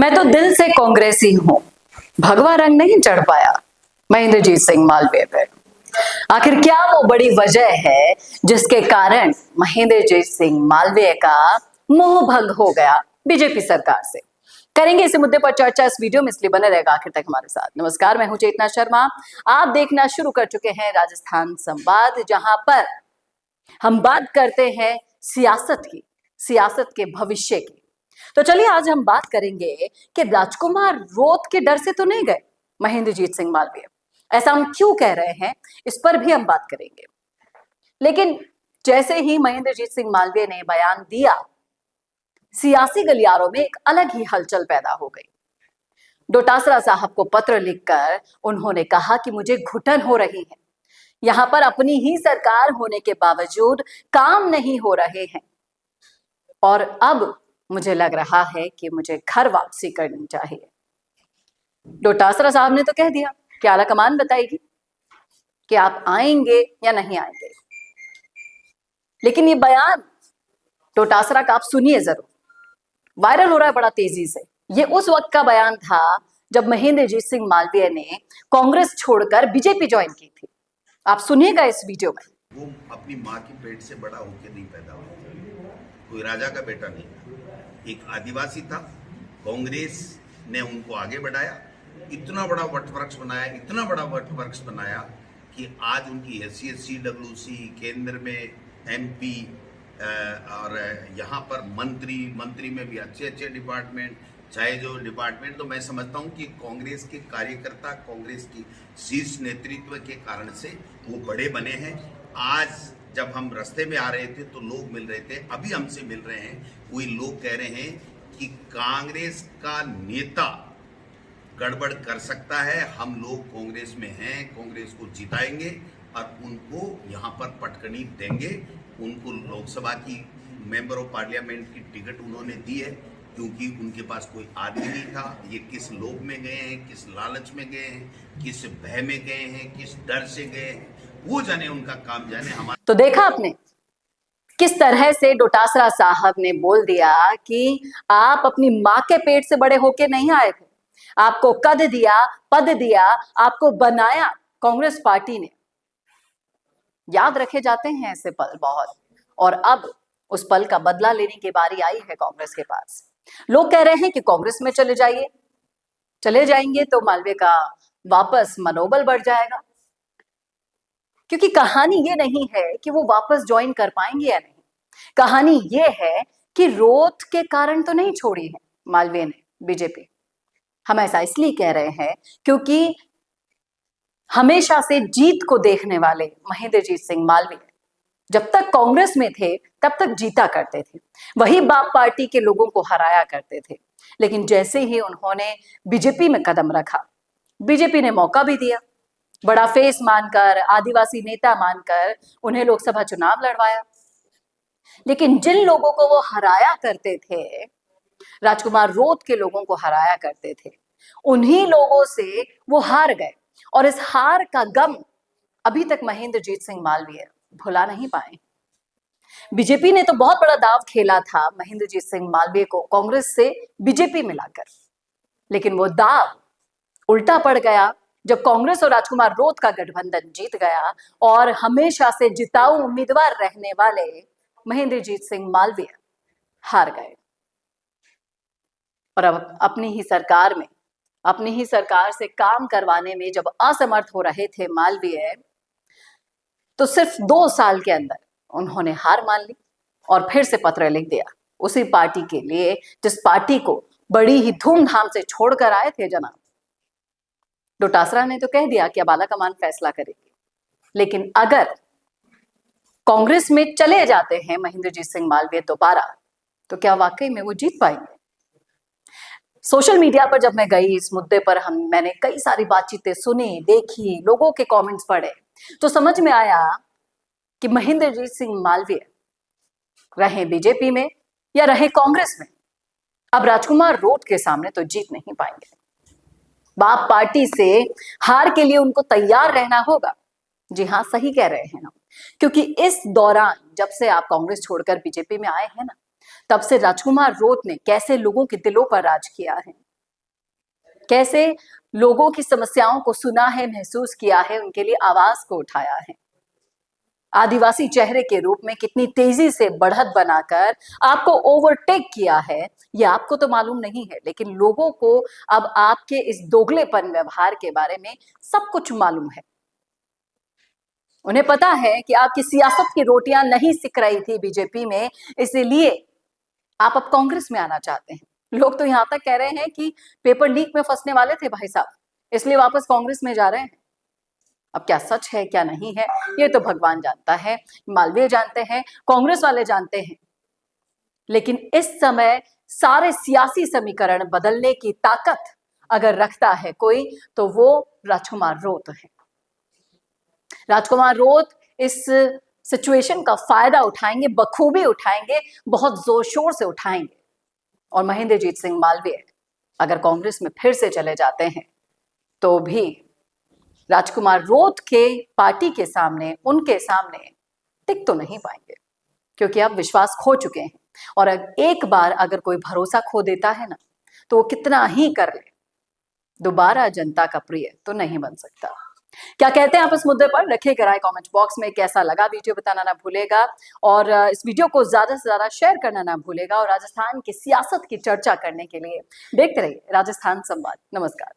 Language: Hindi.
मैं तो दिल से कांग्रेसी हूं, भगवा रंग नहीं चढ़ पाया महेंद्रजीत सिंह मालवीय पर। आखिर क्या वो बड़ी वजह है जिसके कारण महेंद्रजीत सिंह मालवीय का मोह भंग हो गया बीजेपी सरकार से? करेंगे इसी मुद्दे पर चर्चा इस वीडियो में, इसलिए बने रहेगा आखिर तक हमारे साथ। नमस्कार, मैं हूं चेतना शर्मा। आप देखना शुरू कर चुके हैं राजस्थान संवाद, जहां पर हम बात करते हैं सियासत की, सियासत के भविष्य की। तो चलिए आज हम बात करेंगे कि राजकुमार रोत के डर से तो नहीं गए महेंद्रजीत सिंह मालवीय। ऐसा हम क्यों कह रहे हैं, इस पर भी हम बात करेंगे। लेकिन जैसे ही महेंद्रजीत सिंह मालवीय ने बयान दिया, सियासी गलियारों में एक अलग ही हलचल पैदा हो गई। डोटासरा साहब को पत्र लिखकर उन्होंने कहा कि मुझे घुटन हो रही है, यहां पर अपनी ही सरकार होने के बावजूद काम नहीं हो रहे हैं और अब मुझे लग रहा है कि मुझे घर वापसी करनी चाहिए। डोटासरा साहब ने तो कह दिया कि आला कमान बताएगी कि आप आएंगे या नहीं आएंगे, लेकिन ये बयान डोटासरा का आप सुनिए जरूर, वायरल हो रहा है बड़ा तेजी से। ये उस वक्त का बयान था जब महेंद्रजीत सिंह मालवीय ने कांग्रेस छोड़कर बीजेपी ज्वाइन की थी। आप सुनिएगा इस वीडियो में। वो अपनी माँ के पेट से बड़ा होकर नहीं पैदा हुआ, कोई राजा का बेटा नहीं था, एक आदिवासी था। कांग्रेस ने उनको आगे बढ़ाया, इतना बड़ा वटवृक्ष बनाया, इतना बड़ा वटवृक्ष बनाया कि आज उनकी हैसियत CWC केंद्र में MP और यहाँ पर मंत्री में भी अच्छे अच्छे डिपार्टमेंट, चाहे जो डिपार्टमेंट, तो मैं समझता हूँ कि कांग्रेस के कार्यकर्ता, कांग्रेस की शीर्ष नेतृत्व के कारण से वो बड़े बने हैं। आज जब हम रास्ते में आ रहे थे तो लोग मिल रहे थे, अभी हमसे मिल रहे हैं, कोई लोग कह रहे हैं कि कांग्रेस का नेता गड़बड़ कर सकता है, हम लोग कांग्रेस में हैं, कांग्रेस को जिताएंगे और उनको यहाँ पर पटकनी देंगे। उनको लोकसभा की मेंबर ऑफ पार्लियामेंट की टिकट उन्होंने दी है, क्योंकि उनके पास कोई आदमी नहीं था। ये किस लोभ में गए हैं, किस लालच में गए हैं, किस भय में गए हैं, किस डर से गए हैं, वो जाने, उनका काम जाने। हमारा तो देखा आपने किस तरह से डोटासरा साहब ने बोल दिया कि आप अपनी माँ के पेट से बड़े होके नहीं आए थे, आपको कद दिया, पद दिया, आपको बनाया कांग्रेस पार्टी ने। याद रखे जाते हैं ऐसे पल बहुत, और अब उस पल का बदला लेने की बारी आई है कांग्रेस के पास। लोग कह रहे हैं कि कांग्रेस में चले जाइए, चले जाएंगे तो मालवीय का वापस मनोबल बढ़ जाएगा, क्योंकि कहानी ये नहीं है कि वो वापस ज्वाइन कर पाएंगे या नहीं। कहानी ये है कि रोत के कारण तो नहीं छोड़ी है मालवीय ने बीजेपी। हम ऐसा इसलिए कह रहे हैं क्योंकि हमेशा से जीत को देखने वाले महेंद्रजीत सिंह मालवीय जब तक कांग्रेस में थे तब तक जीता करते थे, वही बाप पार्टी के लोगों को हराया करते थे। लेकिन जैसे ही उन्होंने बीजेपी में कदम रखा, बीजेपी ने मौका भी दिया, बड़ा फेस मानकर, आदिवासी नेता मानकर उन्हें लोकसभा चुनाव लड़वाया। लेकिन जिन लोगों को वो हराया करते थे, राजकुमार रोत के लोगों को हराया करते थे, उन्हीं लोगों से वो हार गए और इस हार का गम अभी तक महेंद्रजीत सिंह मालवीय भुला नहीं पाए। बीजेपी ने तो बहुत बड़ा दाव खेला था महेंद्रजीत सिंह मालवीय को कांग्रेस से बीजेपी में लाकर, लेकिन वो दाव उल्टा पड़ गया जब कांग्रेस और राजकुमार रोत का गठबंधन जीत गया और हमेशा से जिताऊ उम्मीदवार रहने वाले महेंद्रजीत सिंह मालवीय हार गए। और अब अपनी ही सरकार में, अपनी ही सरकार से काम करवाने में जब असमर्थ हो रहे थे मालवीय, तो सिर्फ 2 साल के अंदर उन्होंने हार मान ली और फिर से पत्र लिख दिया उसी पार्टी के लिए जिस पार्टी को बड़ी ही धूमधाम से छोड़कर आए थे जनाब। डोटासरा ने तो कह दिया कि अब आलाकमान फैसला करेगी, लेकिन अगर कांग्रेस में चले जाते हैं महेंद्रजीत सिंह मालवीय दोबारा, तो क्या वाकई में वो जीत पाएंगे? सोशल मीडिया पर जब मैं गई इस मुद्दे पर, मैंने कई सारी बातचीतें सुनी, देखी, लोगों के कमेंट्स पढ़े, तो समझ में आया कि महेंद्रजीत सिंह मालवीय रहे बीजेपी में या रहे कांग्रेस में, अब राजकुमार रोत के सामने तो जीत नहीं पाएंगे। बाप पार्टी से हार के लिए उनको तैयार रहना होगा। जी हाँ, सही कह रहे हैं हम, क्योंकि इस दौरान जब से आप कांग्रेस छोड़कर बीजेपी में आए हैं ना, तब से राजकुमार रोत ने कैसे लोगों के दिलों पर राज किया है, कैसे लोगों की समस्याओं को सुना है, महसूस किया है, उनके लिए आवाज को उठाया है। आदिवासी चेहरे के रूप में कितनी तेजी से बढ़त बनाकर आपको ओवरटेक किया है, यह आपको तो मालूम नहीं है, लेकिन लोगों को अब आपके इस दोगलेपन व्यवहार के बारे में सब कुछ मालूम है। उन्हें पता है कि आपकी सियासत की रोटियां नहीं सिक रही थी बीजेपी में, इसीलिए आप अब कांग्रेस में आना चाहते हैं। लोग तो यहां तक कह रहे हैं कि पेपर लीक में फंसने वाले थे भाई साहब, इसलिए वापस कांग्रेस में जा रहे हैं। अब क्या सच है क्या नहीं है, ये तो भगवान जानता है, मालवीय जानते हैं, कांग्रेस वाले जानते हैं। लेकिन इस समय सारे सियासी समीकरण बदलने की ताकत अगर रखता है कोई, तो वो राजकुमार रोत है। राजकुमार रोत इस सिचुएशन का फायदा उठाएंगे, बखूबी उठाएंगे, बहुत जोर शोर से उठाएंगे। और महेंद्रजीत सिंह मालवीय अगर कांग्रेस में फिर से चले जाते हैं तो भी राजकुमार रोत के पार्टी के सामने, उनके सामने टिक तो नहीं पाएंगे, क्योंकि अब विश्वास खो चुके हैं। और एक बार अगर कोई भरोसा खो देता है ना, तो वो कितना ही कर ले, दोबारा जनता का प्रिय तो नहीं बन सकता। क्या कहते हैं आप इस मुद्दे पर? रखिएगा राय कमेंट बॉक्स में। कैसा लगा वीडियो बताना ना भूलेगा, और इस वीडियो को ज्यादा से ज्यादा शेयर करना ना भूलेगा। और राजस्थान की सियासत की चर्चा करने के लिए देखते रहिए राजस्थान संवाद। नमस्कार।